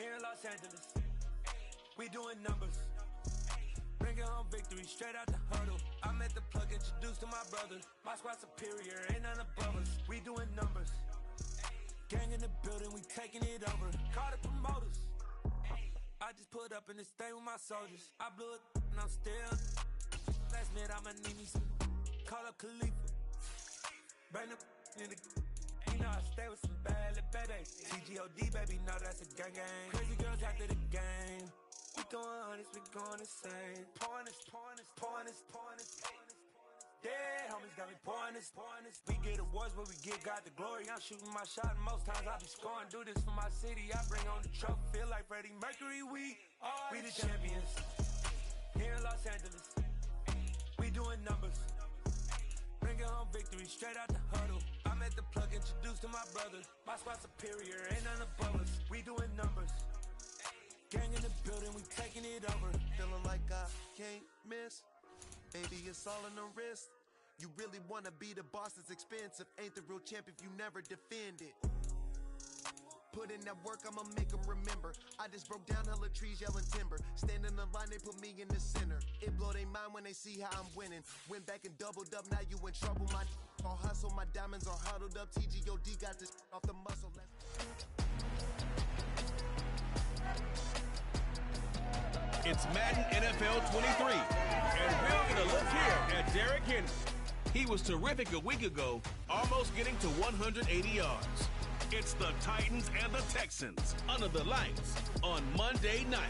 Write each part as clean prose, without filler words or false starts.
Here in Los Angeles, we doing numbers. Bringing home victory straight out the huddle. I met the plug, introduced to my brothers. My squad superior, ain't none above us. We doing numbers. Gang in the building, we taking it over. Call the promoters. I just put up in this thing with my soldiers. I blew it and I'm still. Last minute I'ma need me some. Call up Khalifa. Bring the in the. You know I stay with some bad little babies. TGOD, baby, know that's a gang gang. Crazy girls after the game. We going honest, we going insane. Pouring this. Dead homies got me pouring this. We get awards, but we give God the glory. I'm shooting my shot, and most times I be scoring. Do this for my city, I bring on the trophy. Feel like Freddie Mercury, we the champions. Here in Los Angeles, we doing numbers. Bringing home victory straight out the huddle. I met the plug, introduced to my brothers. My squad superior, ain't none above us. We doing numbers. Gang in the building, we taking it over. Feeling like I can't miss. Baby, it's all in the wrist. You really wanna be the boss, it's expensive. Ain't the real champ if you never defend it. Put in that work, I'ma make them remember. I just broke down hella trees, yelling timber. Stand in the line, they put me in the center. It blow their mind when they see how I'm winning. Went back and doubled up, now you in trouble. My all hustle, my diamonds are huddled up. TGOD got this off the muscle. It's Madden NFL 23, and we're going to look here at Derrick Henry. He was terrific a week ago, almost getting to 180 yards. It's the Titans and the Texans under the lights on Monday night.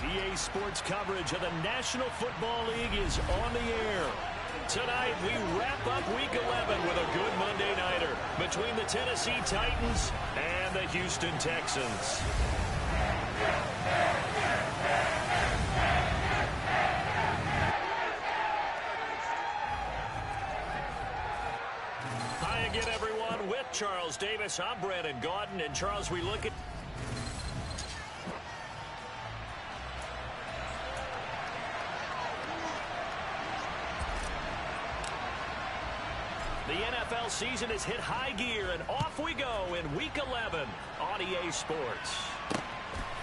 EA Sports coverage of the National Football League is on the air. Tonight, we wrap up Week 11 with a good Monday nighter between the Tennessee Titans and the Houston Texans. Hi again, everyone. With Charles Davis, I'm Brandon Gaudin. And Charles, we look at the NFL season has hit high gear, and off we go in Week 11 on EA Sports.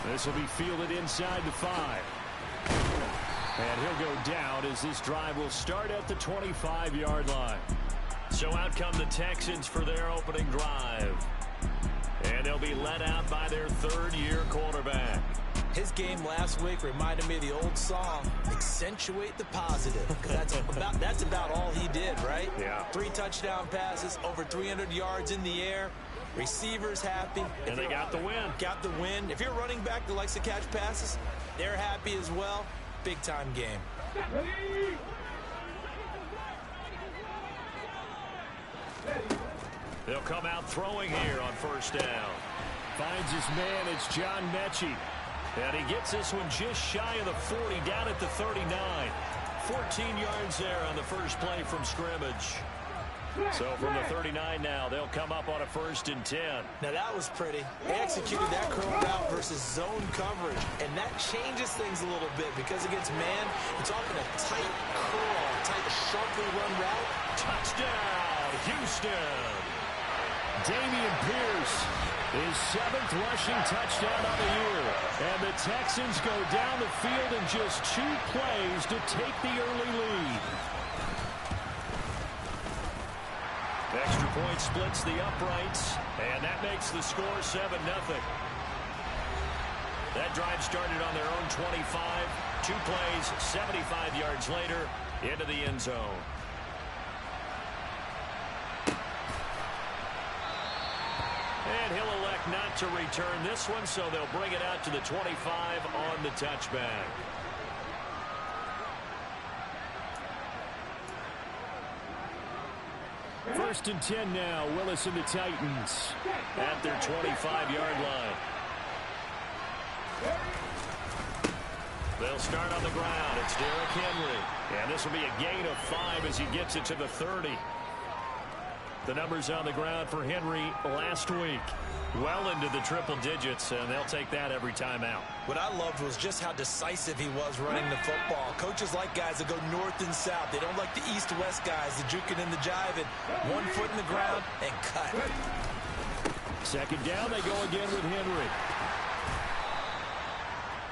This will be fielded inside the 5. And he'll go down as this drive will start at the 25-yard line. So out come the Texans for their opening drive. And they'll be led out by their third-year quarterback. His game last week reminded me of the old song, accentuate the positive. Because that's about all he did, right? Yeah. 3 touchdown passes, over 300 yards in the air. Receivers happy. And they got the win. Got the win. If you're running back that likes to catch passes, they're happy as well. Big-time game. They'll come out throwing here on first down. Finds his man. It's John Mechie. And he gets this one just shy of the 40, down at the 39. 14 yards there on the first play from scrimmage. So from the 39 now, they'll come up on a 1st and 10. Now that was pretty. They executed that curl route versus zone coverage. And that changes things a little bit because against man, it's often a tight curl, tight, sharply run route. Touchdown, Houston. Dameon Pierce, his 7th rushing touchdown of the year. And the Texans go down the field in just 2 plays to take the early lead. Extra point splits the uprights, and that makes the score 7-0. That drive started on their own 25. 2 plays, 75 yards later, into the end zone. And he'll elect not to return this one, so they'll bring it out to the 25 on the touchback. First and 10 now, Willis and the Titans at their 25-yard line. They'll start on the ground. It's Derrick Henry. And this will be a gain of 5 as he gets it to the 30. The numbers on the ground for Henry last week. Well into the triple digits, and they'll take that every time out. What I loved was just how decisive he was running the football. Coaches like guys that go north and south. They don't like the east-west guys, the juking and the jiving. 1 foot in the ground and cut. Second down, they go again with Henry.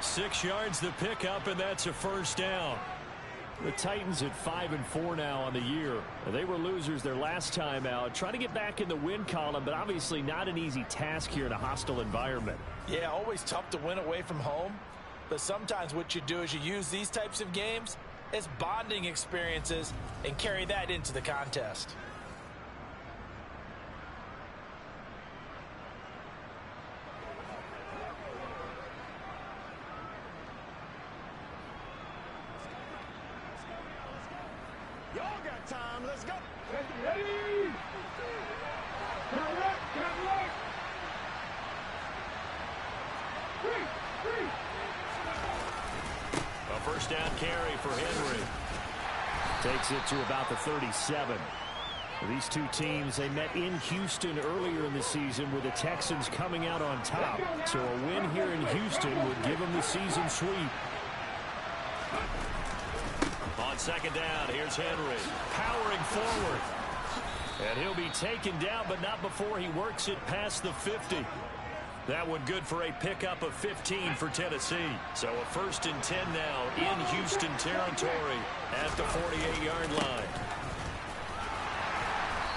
6 yards the pickup, and that's a first down. The Titans at 5-4 now on the year. They were losers their last time out. Trying to get back in the win column, but obviously not an easy task here in a hostile environment. Yeah, always tough to win away from home. But sometimes what you do is you use these types of games as bonding experiences and carry that into the contest. Y'all got time. Let's go. Ready. Correct. A first down carry for Henry. Takes it to about the 37. These two teams, they met in Houston earlier in the season with the Texans coming out on top. So a win here in Houston would give them the season sweep. On second down, here's Henry, powering forward. And he'll be taken down, but not before he works it past the 50. That one good for a pickup of 15 for Tennessee. So a 1st and 10 now in Houston territory at the 48-yard line.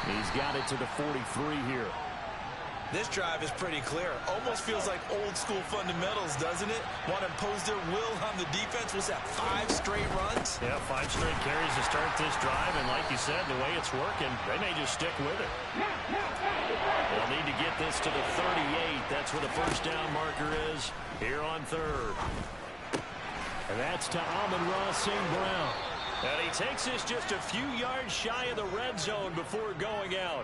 He's got it to the 43 here. This drive is pretty clear. Almost feels like old school fundamentals, doesn't it? Want to impose their will on the defense. Was that 5 straight runs? Yeah, 5 straight carries to start this drive. And like you said, the way it's working, they may just stick with it. They'll need to get this to the 38. That's where the first down marker is here on 3rd. And that's to Amon-Ra St. Brown. And he takes this just a few yards shy of the red zone before going out.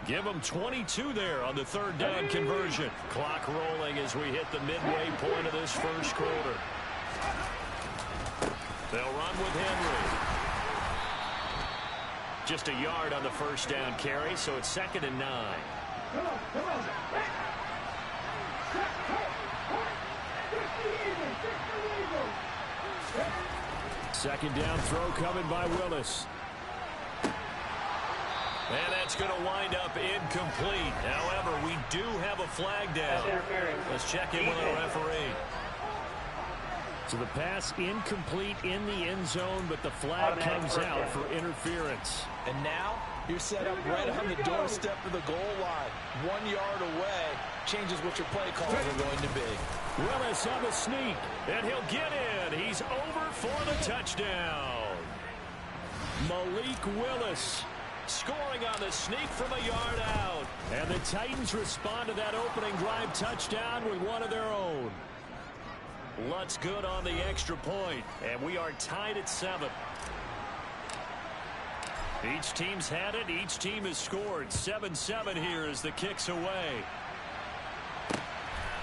Give them 22 there on the 3rd down conversion. Clock rolling as we hit the midway point of this first quarter. They'll run with Henry. Just a yard on the first down carry, so it's 2nd and 9. Come on. Second down throw coming by Willis. And that's going to wind up incomplete. However, we do have a flag down. Let's check in with our referee. So the pass incomplete in the end zone, but the flag comes out for interference. And now you're set up right on the doorstep of the goal line. 1 yard away. Changes what your play calls are going to be. Willis on the sneak, and he'll get in. He's over for the touchdown. Malik Willis scoring on the sneak from a yard out. And the Titans respond to that opening drive touchdown with one of their own. Lutz good on the extra point, and we are tied at 7. Each team's had it. Each team has scored. 7-7 here as the kick's away.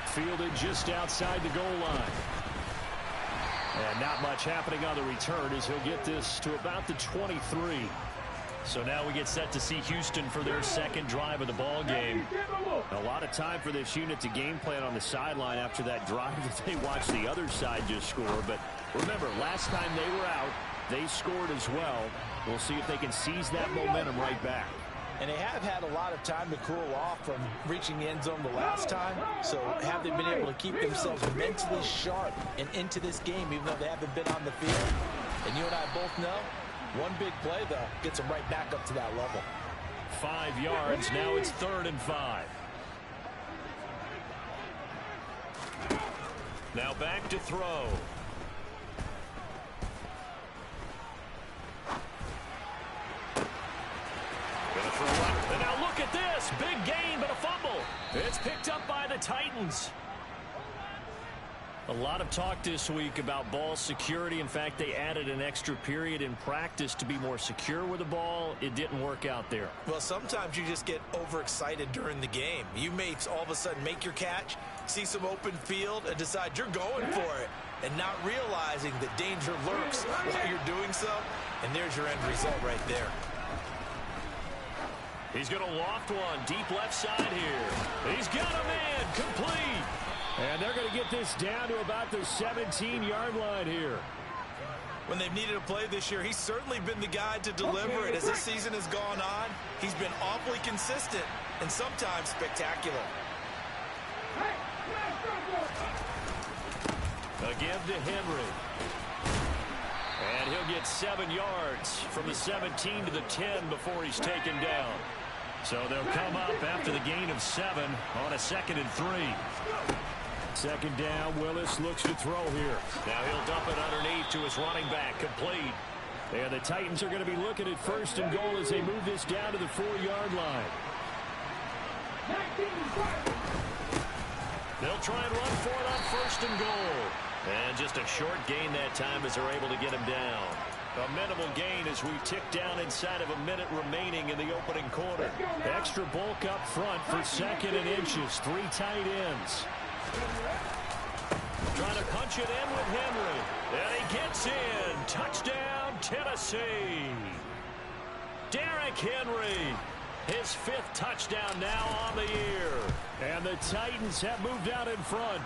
Fielded just outside the goal line. And not much happening on the return as he'll get this to about the 23. So now we get set to see Houston for their second drive of the ball game. A lot of time for this unit to game plan on the sideline after that drive that they watched the other side just score. But remember, last time they were out, they scored as well. We'll see if they can seize that momentum right back. And they have had a lot of time to cool off from reaching the end zone the last time. So have they been able to keep themselves mentally sharp and into this game, even though they haven't been on the field? And you and I both know, one big play, though, gets them right back up to that level. 5 yards. Now it's 3rd and 5. Now back to throw. Gonna throw up. And now look at this. Big gain, but a fumble. It's picked up by the Titans. A lot of talk this week about ball security. In fact, they added an extra period in practice to be more secure with the ball. It didn't work out there. Well, sometimes you just get overexcited during the game. You may all of a sudden make your catch, see some open field, and decide you're going for it, and not realizing that danger lurks while you're doing so. And there's your end result right there. He's going to loft one deep left side here. He's got a man complete. And they're going to get this down to about the 17-yard line here. When they've needed a play this year, he's certainly been the guy to deliver it. As this season has gone on, he's been awfully consistent and sometimes spectacular. A give to Henry. And he'll get 7 yards from the 17 to the 10 before he's taken down. So they'll come up after the gain of 7 on a 2nd and 3. Second down, Willis looks to throw here. Now he'll dump it underneath to his running back, complete. And the Titans are going to be looking at 1st and goal as they move this down to the 4-yard line. They'll try and run for it on 1st and goal. And just a short gain that time as they're able to get him down. A minimal gain as we tick down inside of a minute remaining in the opening quarter. Extra bulk up front for 2nd and inches. 3 tight ends. Trying to punch it in with Henry. And he gets in. Touchdown, Tennessee. Derrick Henry. His 5th touchdown now on the year. And the Titans have moved out in front.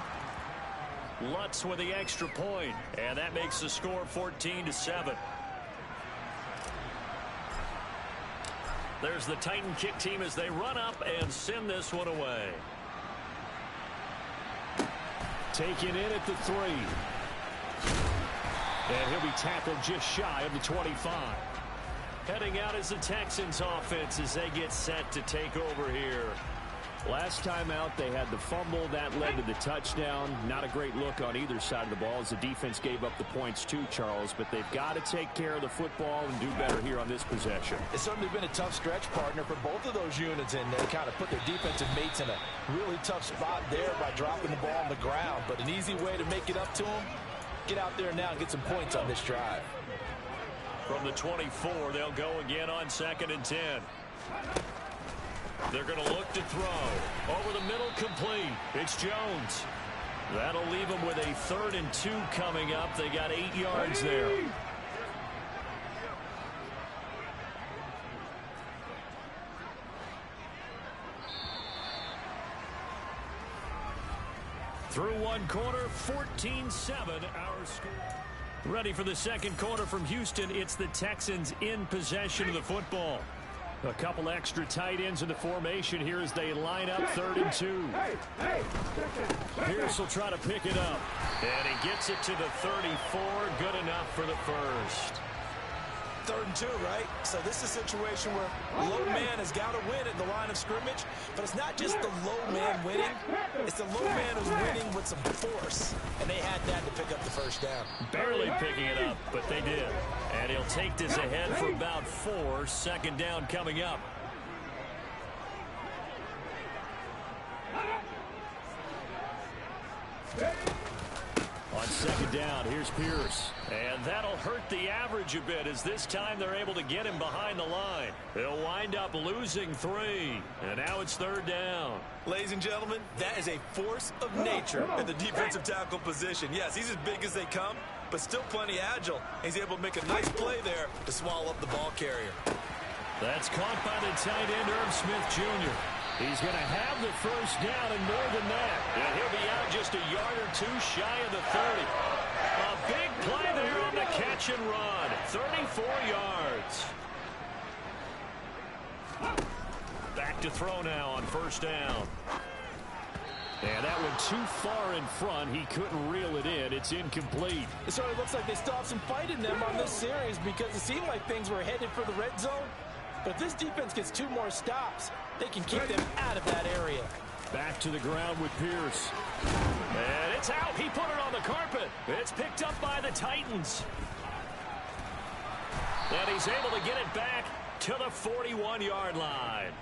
Lutz with the extra point. And that makes the score 14-7. There's the Titan kick team as they run up and send this one away. Taken in at the 3. And he'll be tackled just shy of the 25. Heading out is the Texans offense as they get set to take over here. Last time out, they had the fumble. That led to the touchdown. Not a great look on either side of the ball as the defense gave up the points too, Charles. But they've got to take care of the football and do better here on this possession. It's certainly been a tough stretch, partner, for both of those units. And they kind of put their defensive mates in a really tough spot there by dropping the ball on the ground. But an easy way to make it up to them, get out there now and get some points on this drive. From the 24, they'll go again on 2nd and 10. They're going to look to throw. Over the middle, complete. It's Jones. That'll leave them with a 3rd and 2 coming up. They got 8 yards there. Through one quarter, 14-7 our score. Ready for the second quarter from Houston. It's the Texans in possession of the football. A couple extra tight ends in the formation here as they line up 3rd and 2. Pierce will try to pick it up. And he gets it to the 34. Good enough for the first. 3rd and 2, right? So this is a situation where low man has got to win at the line of scrimmage, but it's not just the low man winning. It's the low man who's winning with some force, and they had that to pick up the first down. Barely picking it up, but they did. And he'll take this ahead for about 4. 2nd down coming up. On 2nd down, here's Pierce. And that'll hurt the average a bit as this time they're able to get him behind the line. They'll wind up losing 3. And now it's 3rd down. Ladies and gentlemen, that is a force of nature at the defensive tackle position. Yes, he's as big as they come, but still plenty agile. He's able to make a nice play there to swallow up the ball carrier. That's caught by the tight end, Irv Smith Jr. He's going to have the first down and more than that. And he'll be out just a yard or 2 shy of the 30. A big play there on the catch and run. 34 yards. Back to throw now on 1st down. And that one too far in front. He couldn't reel it in. It's incomplete. It certainly looks like they still have some fight in them on this series because it seemed like things were headed for the red zone. But if this defense gets 2 more stops, they can keep them out of that area. Back to the ground with Pierce. And it's out. He put it on the carpet. It's picked up by the Titans. And he's able to get it back to the 41-yard line.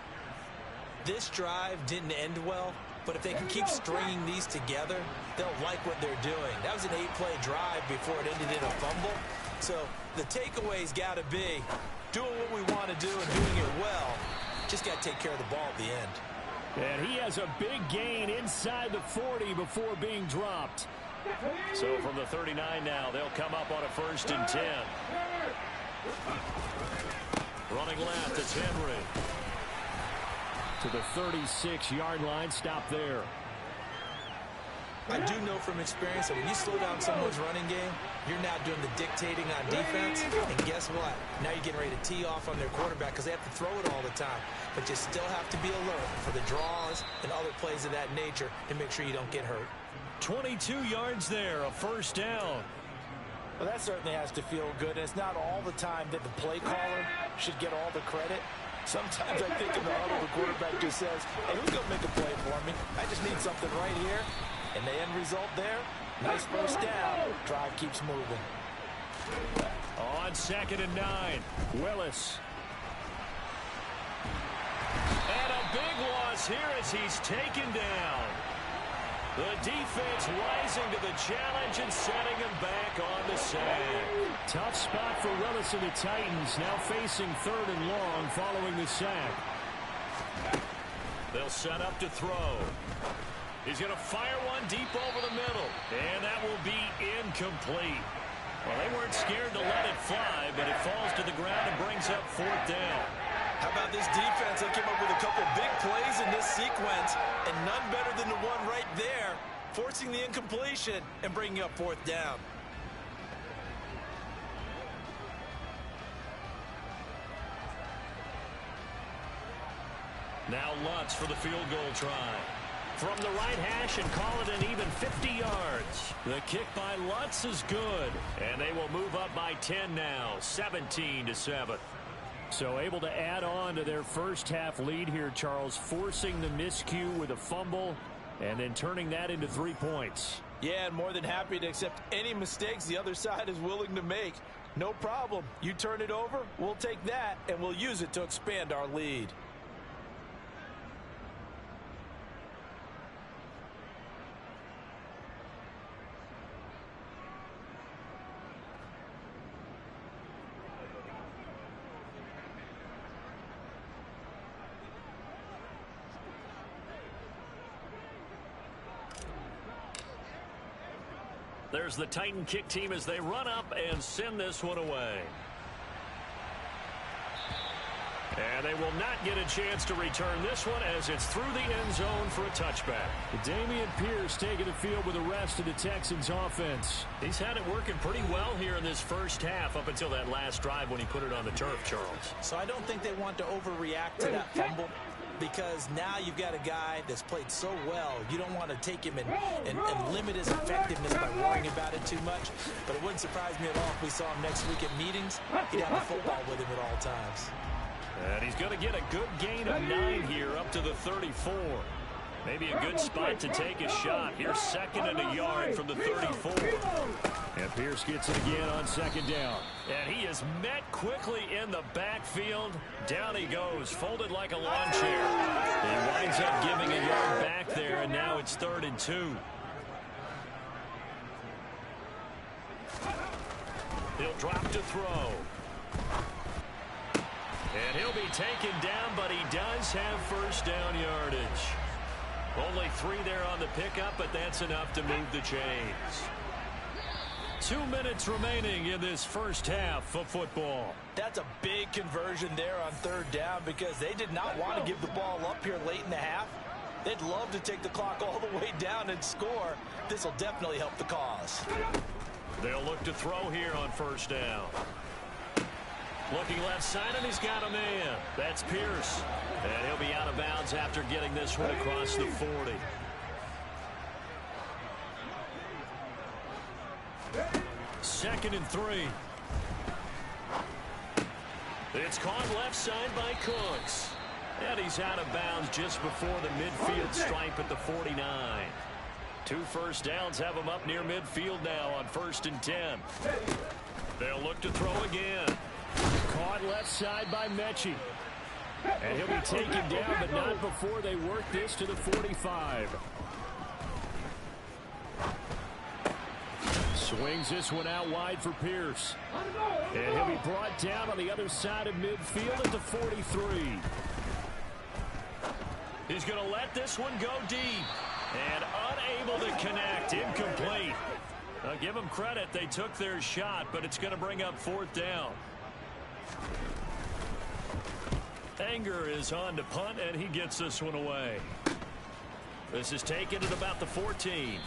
This drive didn't end well, but if they can keep stringing these together, they'll like what they're doing. That was an 8-play drive before it ended in a fumble. So the takeaway's got to be doing what we want to do and doing it well. Just got to take care of the ball at the end. And he has a big gain inside the 40 before being dropped. So from the 39 now, they'll come up on a 1st and 10. Running left, it's Henry. to the 36-yard line. Stop there. I do know from experience that when you slow down someone's running game, you're now doing the dictating on defense. And guess what? Now you're getting ready to tee off on their quarterback because they have to throw it all the time. But you still have to be alert for the draws and other plays of that nature to make sure you don't get hurt. 22 yards there, a first down. Well, that certainly has to feel good. And it's not all the time that the play caller should get all the credit. Sometimes I think in the huddle, the quarterback just says, hey, who's going to make a play for me? I just need something right here. And the end result there, nice first down. Drive keeps moving. On 2nd and 9, Willis. And a big loss here as he's taken down. The defense rising to the challenge and setting him back on the sack. Tough spot for Willis and the Titans, now facing 3rd and long following the sack. They'll set up to throw. He's going to fire one deep over the middle, and that will be incomplete. Well, they weren't scared to let it fly, but it falls to the ground and brings up 4th down. How about this defense? They came up with a couple big plays in this sequence, and none better than the one right there, forcing the incompletion and bringing up 4th down. Now Lutz for the field goal try. From the right hash and call it an even 50 yards. The kick by Lutz is good. And they will move up by 10 now, 17-7. So able to add on to their first half lead here, Charles, forcing the miscue with a fumble and then turning that into 3 points. Yeah, and more than happy to accept any mistakes the other side is willing to make. No problem. You turn it over, we'll take that, and we'll use it to expand our lead. There's the Titan kick team as they run up and send this one away. And they will not get a chance to return this one as it's through the end zone for a touchback. Dameon Pierce taking the field with the rest of the Texans offense. He's had it working pretty well here in this first half up until that last drive when he put it on the turf, Charles. So I don't think they want to overreact to that fumble, because now you've got a guy that's played so well, you don't want to take him and limit his effectiveness by worrying about it too much. But it wouldn't surprise me at all if we saw him next week at meetings. He'd have a football with him at all times. And he's going to get a good gain of 9 here up to the 34. Maybe a good spot to take a shot. Here's 2nd and a yard from the 34. And Pierce gets it again on 2nd down. And he is met quickly in the backfield. Down he goes, folded like a lawn chair. He winds up giving a yard back there, and now it's 3rd and 2. He'll drop to throw. And he'll be taken down, but he does have first down yardage. Only 3 there on the pickup, but that's enough to move the chains. 2 minutes remaining in this first half of football. That's a big conversion there on 3rd down because they did not want to give the ball up here late in the half. They'd love to take the clock all the way down and score. This will definitely help the cause. They'll look to throw here on 1st down. Looking left side, and he's got a man. That's Pierce. And he'll be out of bounds after getting this one across the 40. Second and 3. It's caught left side by Cooks. And he's out of bounds just before the midfield stripe at the 49. 2 first downs have him up near midfield now on 1st and 10. They'll look to throw again. Caught left side by Mechie. And he'll be taken down, but not before they work this to the 45. Swings this one out wide for Pierce. And he'll be brought down on the other side of midfield at the 43. He's going to let this one go deep. And unable to connect. Incomplete. Now give them credit. They took their shot, but it's going to bring up 4th down. Anger is on to punt, and he gets this one away. This is taken at about the 14.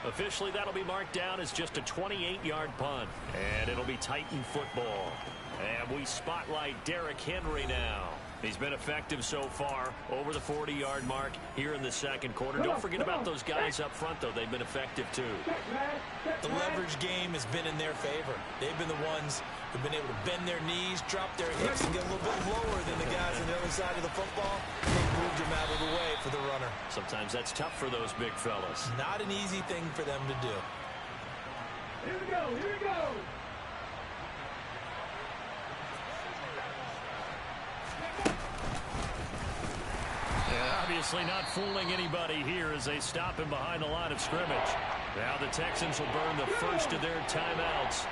Officially, that'll be marked down as just a 28-yard punt. And it'll be Titan football. And we spotlight Derrick Henry now. He's been effective so far, over the 40-yard mark here in the second quarter. Don't forget about those guys up front, though. They've been effective, too. The leverage game has been in their favor. They've been the ones who've been able to bend their knees, drop their hips, and get a little bit lower than the guys on the other side of the football. They've moved them out of the way for the runner. Sometimes that's tough for those big fellas. Not an easy thing for them to do. Here we go, here we go. Obviously not fooling anybody here as they stop him behind the line of scrimmage. Now the Texans will burn the first of their timeouts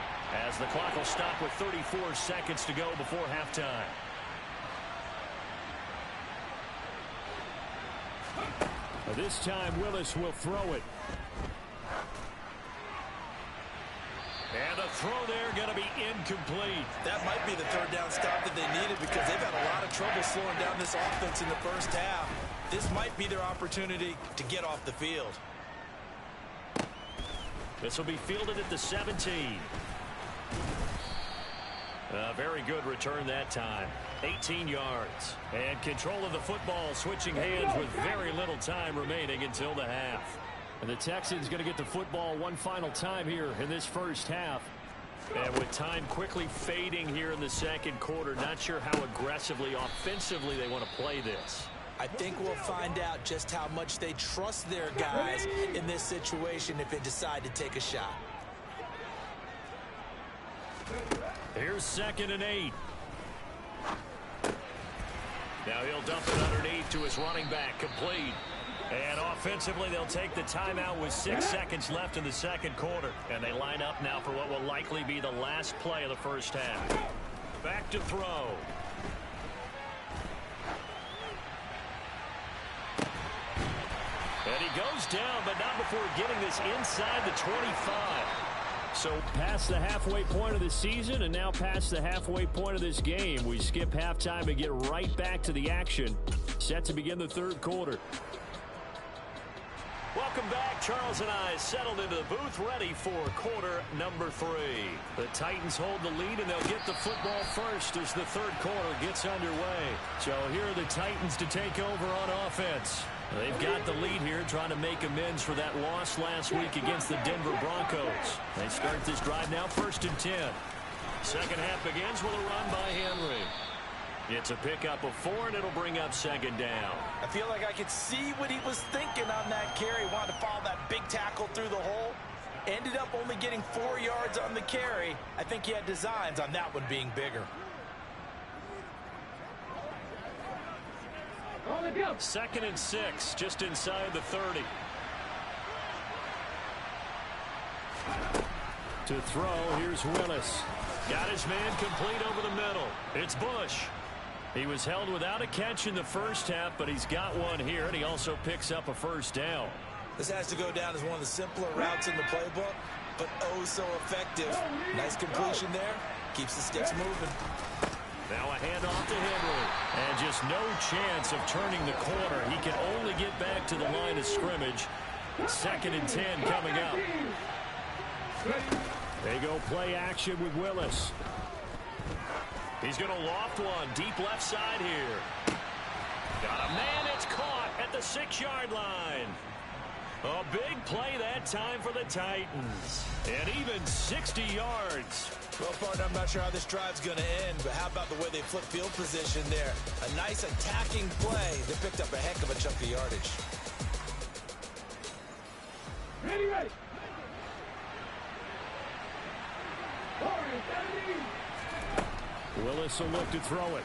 as the clock will stop with 34 seconds to go before halftime. This time Willis will throw it. And the throw there going to be incomplete. That might be the third down stop that they needed because they've had a lot of trouble slowing down this offense in the first half. This might be their opportunity to get off the field. This will be fielded at the 17. A very good return that time. 18 yards. And control of the football switching hands with very little time remaining until the half. And the Texans going to get the football one final time here in this first half. And with time quickly fading here in the second quarter, not sure how aggressively, offensively they want to play this. I think we'll find out just how much they trust their guys in this situation if they decide to take a shot. Here's 2nd and 8. Now he'll dump it underneath to his running back, complete. And offensively, they'll take the timeout with 6 seconds left in the second quarter. And they line up now for what will likely be the last play of the first half. Back to throw. And he goes down, but not before getting this inside the 25. So past the halfway point of the season and now past the halfway point of this game, we skip halftime and get right back to the action. Set to begin the third quarter. Welcome back. Charles and I settled into the booth ready for quarter number 3. The Titans hold the lead, and they'll get the football first as the third quarter gets underway. So here are the Titans to take over on offense. They've got the lead here, trying to make amends for that loss last week against the Denver Broncos. They start this drive now 1st and 10. Second half begins with a run by Henry. It's a pickup of 4, and it'll bring up 2nd down. I feel like I could see what he was thinking on that carry. He wanted to follow that big tackle through the hole. Ended up only getting 4 yards on the carry. I think he had designs on that one being bigger. 2nd and 6, just inside the 30. To throw, here's Willis. Got his man complete over the middle. It's Bush. He was held without a catch in the first half, but he's got one here, and he also picks up a first down. This has to go down as one of the simpler routes in the playbook, but oh so effective. Nice completion there. Keeps the sticks moving. Now a handoff to Henry. And just no chance of turning the corner. He can only get back to the line of scrimmage. 2nd and 10 coming up. They go play action with Willis. He's going to loft one deep left side here. Got a man, it's caught at the 6-yard line. A big play that time for the Titans. And even 60 yards. Well, partner, I'm not sure how this drive's going to end, but how about the way they flip field position there? A nice attacking play. They picked up a heck of a chunk of yardage. Ready. Willis will look to throw it.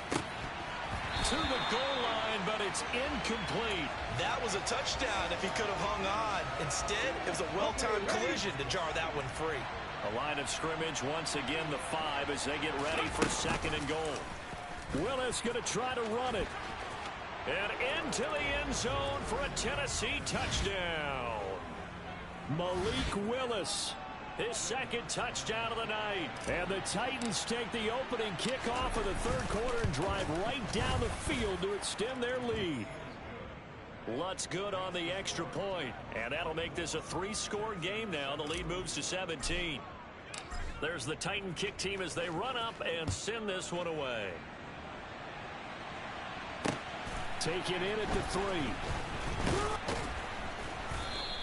To the goal line, but it's incomplete. That was a touchdown if he could have hung on. Instead, it was a well-timed collision to jar that one free. A line of scrimmage, once again the 5 as they get ready for 2nd and goal. Willis going to try to run it. And into the end zone for a Tennessee touchdown. Malik Willis His second touchdown of the night. And the Titans take the opening kickoff of the third quarter and drive right down the field to extend their lead. Lutz good on the extra point, and that'll make this a 3-score game now. The lead moves to 17. There's the Titan kick team as they run up and send this one away. Take it in at the 3.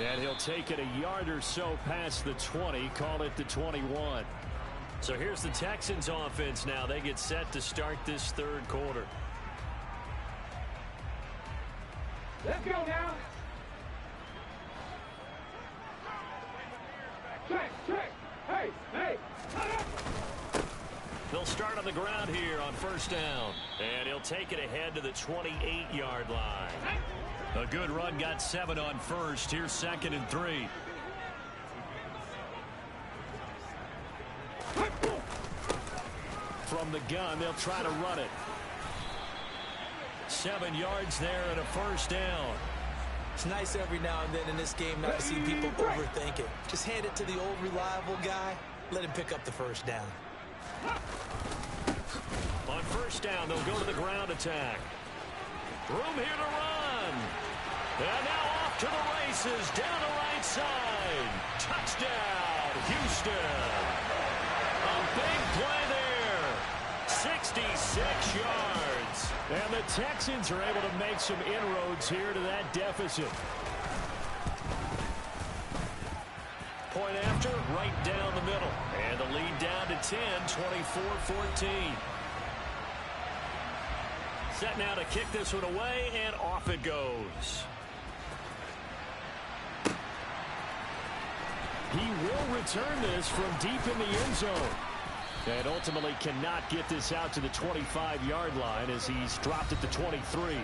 And he'll take it a yard or so past the 20, call it the 21. So here's the Texans offense now. They get set to start this third quarter. Let's go now. Check. Hey. They'll start on the ground here on first down. And he'll take it ahead to the 28-yard line. A good run, got 7 on first. Here's 2nd and 3. From the gun, they'll try to run it. 7 yards there and a first down. It's nice every now and then in this game not to see people overthink it. Just hand it to the old reliable guy. Let him pick up the first down. On first down, they'll go to the ground attack. Room here to run. And now off to the races down the right side. Touchdown, Houston. A big play there. 66 yards. And the Texans are able to make some inroads here to that deficit. Point after, right down the middle. And the lead down to 10, 24-14. Set now to kick this one away, and off it goes. He will return this from deep in the end zone. And ultimately cannot get this out to the 25-yard line as he's dropped at the 23.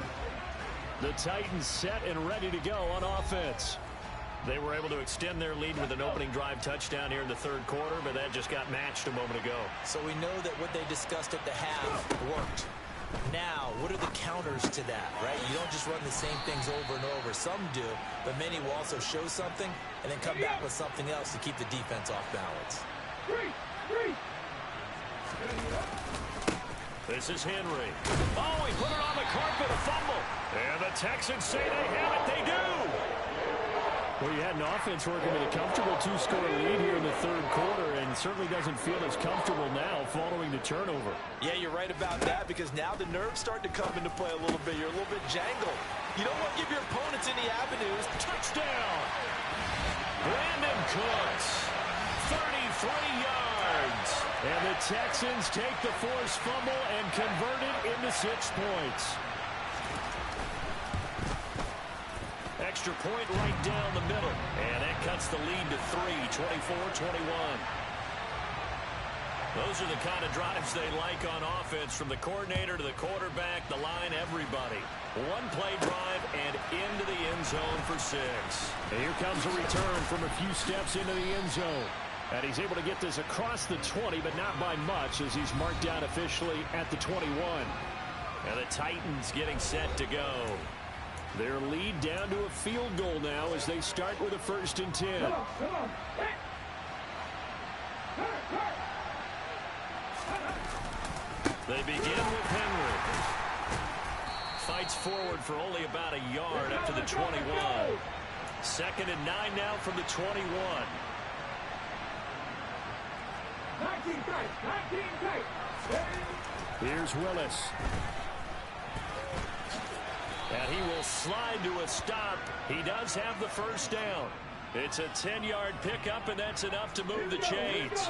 The Titans set and ready to go on offense. They were able to extend their lead with an opening drive touchdown here in the third quarter, but that just got matched a moment ago. So we know that what they discussed at the half worked. Now, what are the counters to that, right? You don't just run the same things over and over. Some do, but many will also show something and then come back with something else to keep the defense off balance. This is Henry. Oh, he put it on the carpet, a fumble. And the Texans say they have it. They do. Well, you had an offense working with a comfortable 2-score lead here in the third quarter, and certainly doesn't feel as comfortable now following the turnover. Yeah, you're right about that, because now the nerves start to come into play a little bit. You're a little bit jangled. You don't want to give your opponents any avenues. Touchdown! Brandon Cooks, 33 yards. And the Texans take the forced fumble and convert it into 6 points. Extra point right down the middle. And that cuts the lead to 3, 24-21. Those are the kind of drives they like on offense, from the coordinator to the quarterback, the line, everybody. One play drive and into the end zone for 6. And here comes a return from a few steps into the end zone. And he's able to get this across the 20, but not by much, as he's marked down officially at the 21. And the Titans getting set to go. Their lead down to a field goal now as they start with a 1st and 10. They begin with Henry. Fights forward for only about a yard up to the 21. 2nd and 9 now from the 21. 19 tight. Here's Willis. And he will slide to a stop. He does have the first down. It's a 10-yard pickup, and that's enough to move the chains.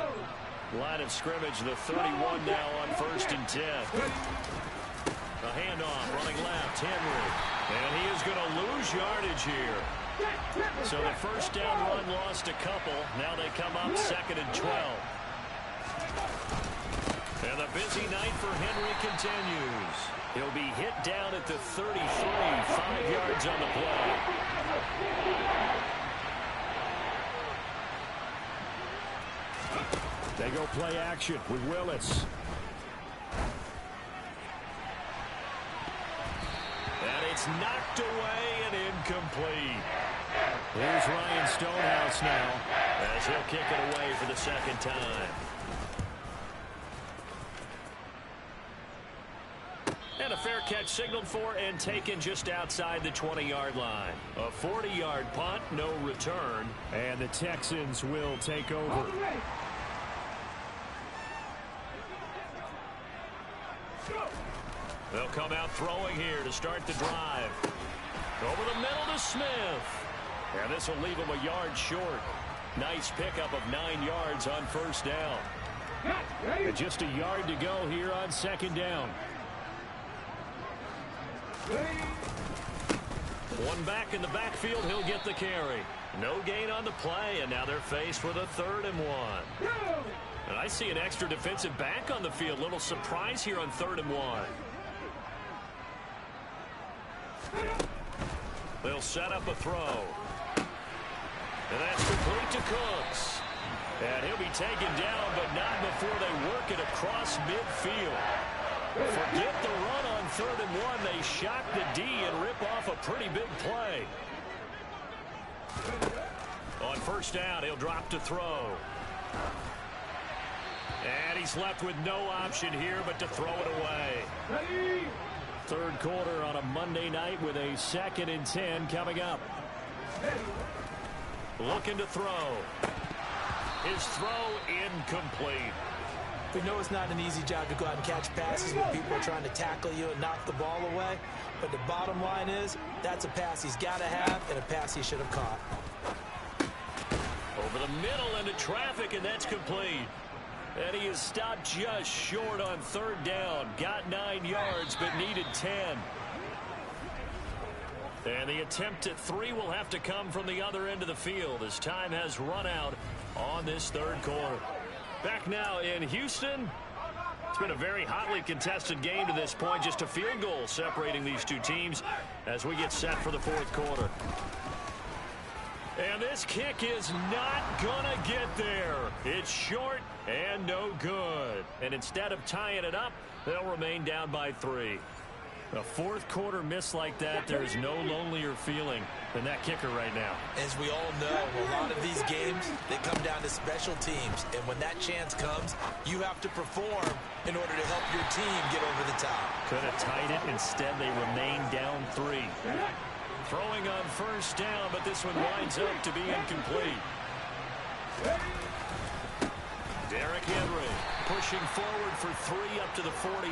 Line of scrimmage, the 31 now on 1st and 10. A handoff, running left, Henry. And he is going to lose yardage here. So the first down run lost a couple. Now they come up 2nd and 12. And the busy night for Henry continues. He'll be hit down at the 33, 5 yards on the play. They go play action with Willis. And it's knocked away and incomplete. Here's Ryan Stonehouse now. as he'll kick it away for the second time. And a fair catch signaled for and taken just outside the 20-yard line. A 40-yard punt, no return, and the Texans will take over. They'll come out throwing here to start the drive. Over the middle to Smith. And this will leave him a yard short. Nice pickup of 9 yards on first down. And just a yard to go here on second down. One back in the backfield, he'll get the carry. No gain on the play, and now they're faced with a 3rd and 1. And I see an extra defensive back on the field. Little surprise here on 3rd and 1. They'll set up a throw. And that's complete to Cooks. And he'll be taken down, but not before they work it across midfield. Forget the run on 3rd and 1. They shock the D and rip off a pretty big play. On first down, he'll drop to throw. And he's left with no option here but to throw it away. Third quarter on a Monday night with a 2nd and 10 coming up. Looking to throw. His throw incomplete. We know it's not an easy job to go out and catch passes when people are trying to tackle you and knock the ball away. But the bottom line is, that's a pass he's got to have and a pass he should have caught. Over the middle into traffic, and that's complete. And he is stopped just short on 3rd down. Got 9 yards, but needed 10. And the attempt at 3 will have to come from the other end of the field as time has run out on this 3rd quarter. Back now in Houston. It's been a very hotly contested game to this point. Just a field goal separating these two teams as we get set for the 4th quarter. And this kick is not gonna get there. It's short and no good. And instead of tying it up, they'll remain down by 3. A 4th quarter miss like that, there is no lonelier feeling than that kicker right now. As we all know, a lot of these games, they come down to special teams. And when that chance comes, you have to perform in order to help your team get over the top. Could have tied it. Instead, they remain down 3. Throwing on first down, but this one winds up to be incomplete. Derrick Henry pushing forward for 3 up to the 48.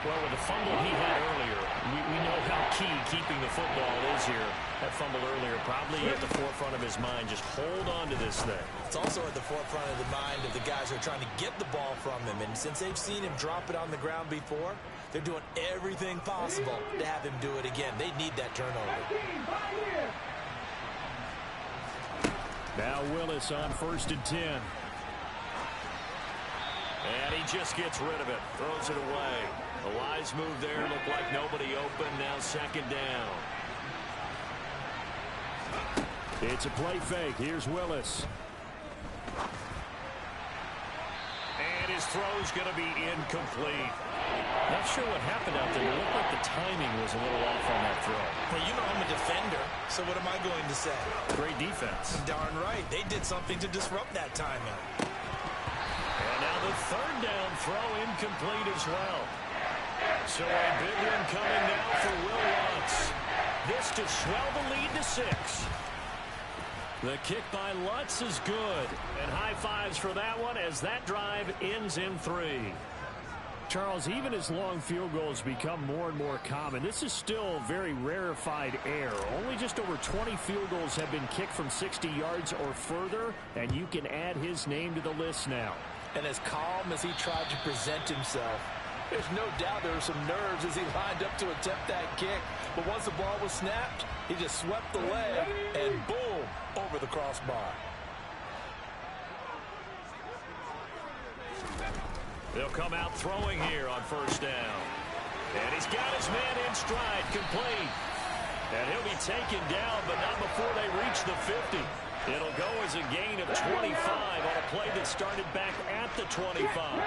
Well, with the fumble he had earlier, we know how key keeping the football is here. That fumble earlier probably at the forefront of his mind. Just hold on to this thing. It's also at the forefront of the mind of the guys who are trying to get the ball from him. And since they've seen him drop it on the ground before, they're doing everything possible to have him do it again. They need that turnover. Now Willis on 1st and 10. And he just gets rid of it. Throws it away. The wise move there. Looked like nobody open. Now 2nd down. It's a play fake. Here's Willis. And his throw's going to be incomplete. Not sure what happened out there. It looked like the timing was a little off on that throw. Well, you know I'm a defender, so what am I going to say? Great defense. Darn right. They did something to disrupt that timing. And now the 3rd down throw incomplete as well. So a big one coming now for Will Lutz. This to swell the lead to 6. The kick by Lutz is good. And high fives for that one as that drive ends in 3. Charles, even as long field goals become more and more common, this is still very rarefied air. Only just over 20 field goals have been kicked from 60 yards or further, and you can add his name to the list now. And as calm as he tried to present himself, there's no doubt there were some nerves as he lined up to attempt that kick. But once the ball was snapped, he just swept the leg and boom, over the crossbar. They'll come out throwing here on 1st down. And he's got his man in stride, complete. And he'll be taken down, but not before they reach the 50. It'll go as a gain of 25 on a play that started back at the 25.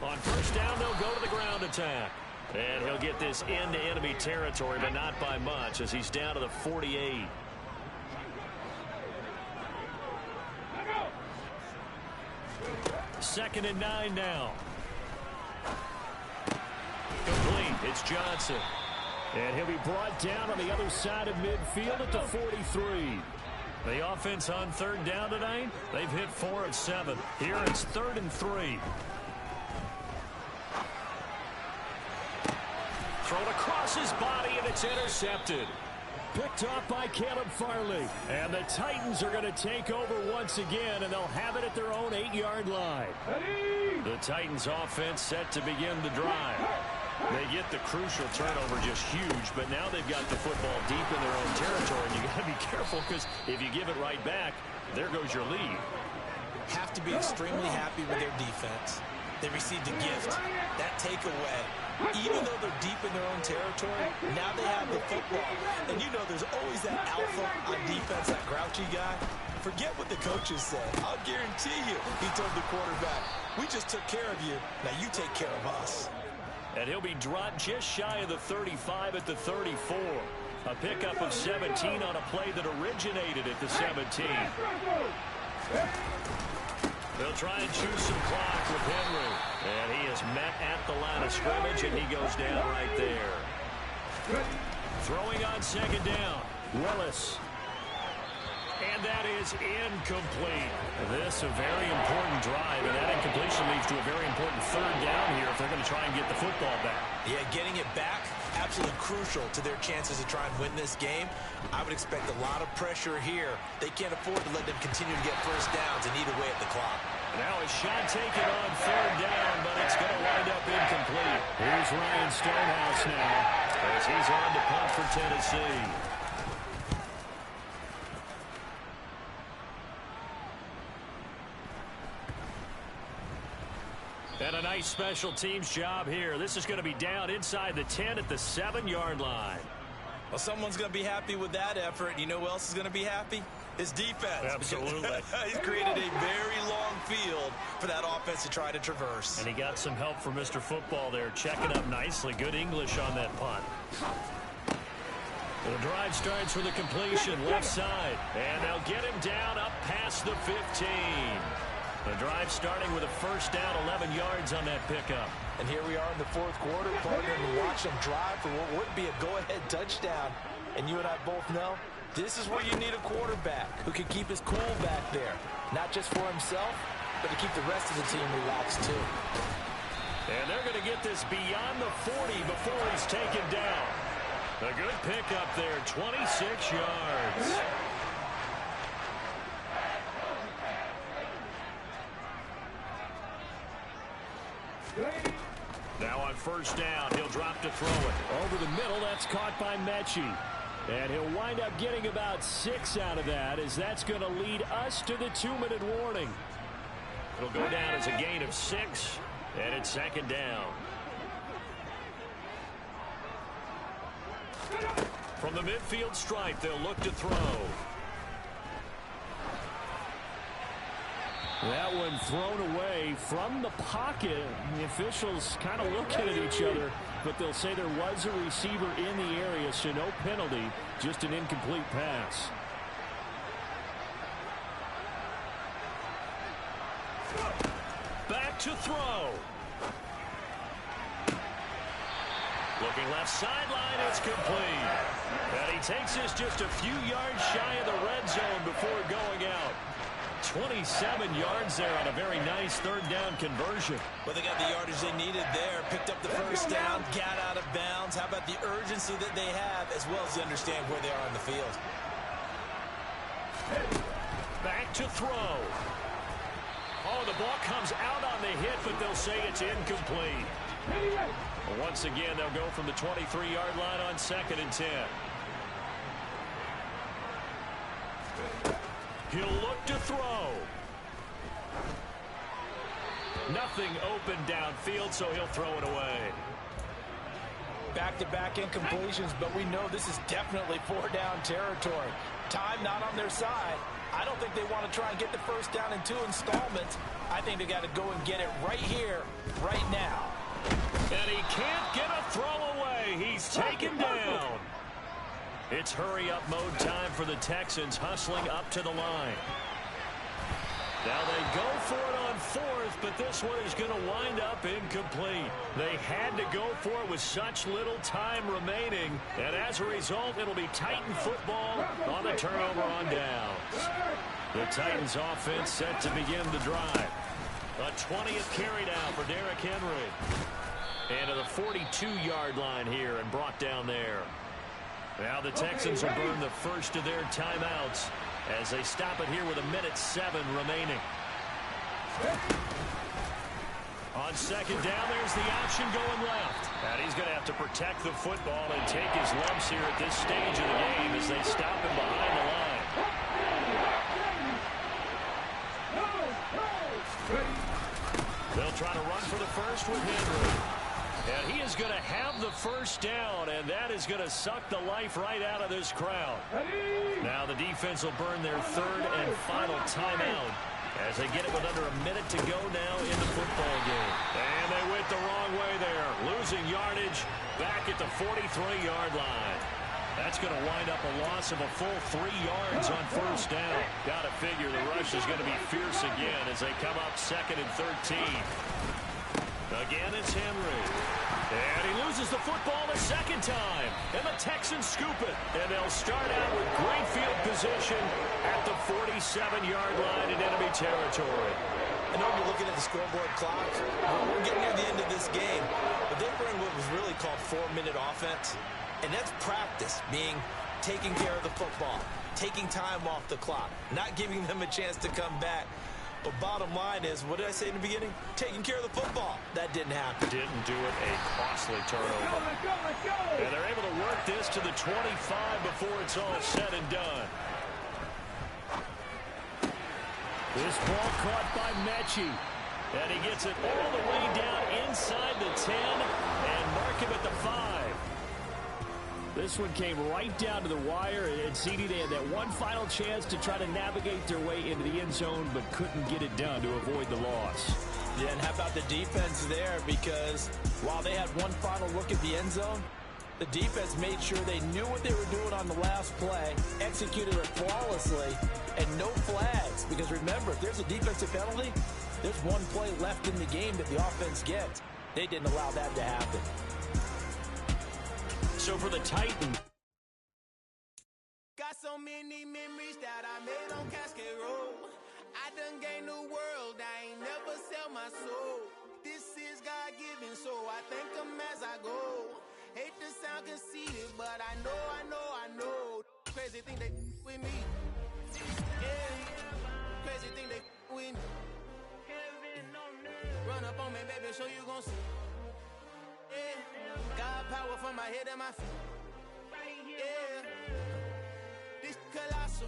On 1st down, they'll go to the ground attack. And he'll get this into enemy territory, but not by much, as he's down to the 48. Second and 9 now. Complete. It's Johnson. And he'll be brought down on the other side of midfield at the 43. The offense on third down tonight, they've hit 4 of 7. Here it's 3rd and 3. Thrown across his body, and it's intercepted. Picked off by Caleb Farley. And the Titans are going to take over once again, and they'll have it at their own 8-yard line. The Titans offense set to begin the drive. They get the crucial turnover, just huge, but now they've got the football deep in their own territory, and you got to be careful, because if you give it right back, there goes your lead. Have to be extremely happy with their defense. They received a gift. That takeaway, even though they're deep in their own territory, now they have the football. And you know there's always that alpha on defense, that grouchy guy. Forget what the coaches said. I'll guarantee you, he told the quarterback, we just took care of you. Now you take care of us. And he'll be dropped just shy of the 35 at the 34. A pickup of 17 on a play that originated at the 17. They'll try and choose some clock with Henry. And he is met at the line of scrimmage, and he goes down right there. Throwing on second down, Willis. And that is incomplete. This a very important drive, and that incompletion leads to a very important third down here if they're going to try and get the football back. Yeah, getting it back, absolutely crucial to their chances to try and win this game. I would expect a lot of pressure here. They can't afford to let them continue to get first downs and eat away at the clock. Now a shot taken on third down, but it's going to wind up incomplete. Here's Ryan Stonehouse now, as he's on to punt for Tennessee. And a nice special teams job here. This is going to be down inside the 10 at the 7-yard line. Well, someone's going to be happy with that effort. You know who else is going to be happy? His defense. Absolutely. He's created a very long field for that offense to try to traverse. And he got some help from Mr. Football there, checking up nicely. Good English on that punt. The drive starts with a completion left side. And they'll get him down up past the 15. The drive starting with a first down, 11 yards on that pickup. And here we are in the fourth quarter, partner, and watch them drive for what would be a go-ahead touchdown. And you and I both know this is where you need a quarterback who can keep his cool back there. Not just for himself, but to keep the rest of the team relaxed too. And they're going to get this beyond the 40 before he's taken down. A good pickup there, 26 yards. Now on first down, he'll drop to throw it. Over the middle, that's caught by Mechie. And he'll wind up getting about 6 out of that, as that's going to lead us to the 2-minute warning. It'll go down as a gain of 6, and it's second down. From the midfield stripe, they'll look to throw. That one thrown away from the pocket. The officials kind of looking at each other, but they'll say there was a receiver in the area, so no penalty, just an incomplete pass. Back to throw. Looking left sideline, it's complete. And he takes this just a few yards shy of the red zone before going out. 27 yards there on a very nice third down conversion. Well, they got the yardage they needed there. Picked up the first down, got out of bounds. How about the urgency that they have, as well as they understand where they are on the field. Back to throw. Oh, the ball comes out on the hit, but they'll say it's incomplete. Once again, they'll go from the 23-yard line on 2nd and 10. He'll look to throw. Nothing open downfield, so he'll throw it away. Back-to-back incompletions, but we know this is definitely 4-down territory. Time not on their side. I don't think they want to try and get the first down in 2 installments. I think they got to go and get it right here, right now. And he can't get a throw away. He's taken down. It's hurry-up mode time for the Texans, hustling up to the line. Now they go for it on fourth, but this one is going to wind up incomplete. They had to go for it with such little time remaining, and as a result, it'll be Titan football on the turnover on downs. The Titans offense set to begin the drive. A 20th carry down for Derrick Henry. And to the 42-yard line here and brought down there. Now the Texans will burn the first of their timeouts as they stop it here with 1:07 remaining. On second down, there's the option going left. And he's going to have to protect the football and take his lumps here at this stage of the game as they stop him behind the line. They'll try to run for the first with Henry. And he is going to have the first down, and that is going to suck the life right out of this crowd. Now the defense will burn their third and final timeout as they get it with under 1 minute to go now in the football game. And they went the wrong way there, losing yardage back at the 43-yard line. That's going to wind up a loss of a full 3 yards on first down. Got to figure the rush is going to be fierce again as they come up 2nd and 13. Again, it's Henry. And he loses the football a second time. And the Texans scoop it. And they'll start out with great field position at the 47-yard line in enemy territory. I know you're looking at the scoreboard clock. We're getting near the end of this game. But they were in what was really called 4-minute offense. And that's practice, meaning taking care of the football, taking time off the clock, not giving them a chance to come back. But bottom line is, what did I say in the beginning? Taking care of the football. That didn't happen. Didn't do it. A costly turnover. Let's go. And they're able to work this to the 25 before it's all said and done. This ball caught by Mechie. And he gets it all the way down inside the 10 and mark him at the 5. This one came right down to the wire, and CD, they had that one final chance to try to navigate their way into the end zone, but couldn't get it done to avoid the loss. Yeah, and how about the defense there? Because while they had one final look at the end zone, the defense made sure they knew what they were doing on the last play, executed it flawlessly, and no flags. Because remember, if there's a defensive penalty, there's one play left in the game that the offense gets. They didn't allow that to happen. So for the Titans. Got so many memories that I made on Cascade Road. I done gained the world, I ain't never sell my soul. This is God-given, so I thank him as I go. Hate to sound conceited, but I know. Crazy thing they with me. Yeah, crazy thing they with me. Run up on me, baby, show you gon' see. Yeah, God power from my head and my feet. Yeah, this colossal.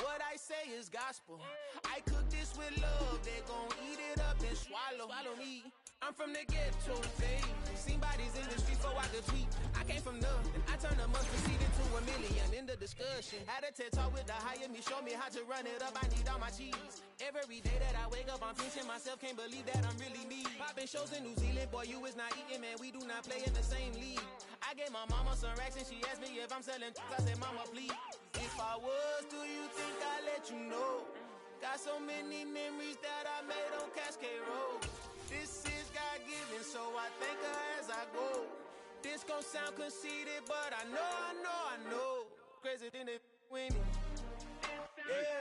What I say is gospel. I cook this with love. They gon' eat it up and swallow me. I'm from the ghetto, babe. Seen bodies in the streets so I could tweet. I came from nothing. I turned a mustard seed into a million in the discussion. Had a TED talk with the higher me, show me how to run it up. I need all my cheese. Every day that I wake up, I'm pinching myself. Can't believe that I'm really me. Popping shows in New Zealand, boy, you is not eating, man. We do not play in the same league. I gave my mama some racks and she asked me if I'm selling. I said, mama, please. If I was, do you think I'd let you know? Got so many memories that I made on Cascade Road. This is God-given, so I thank her as I go. This gon' sound conceited, but I know. Crazy thing they with me. Yeah.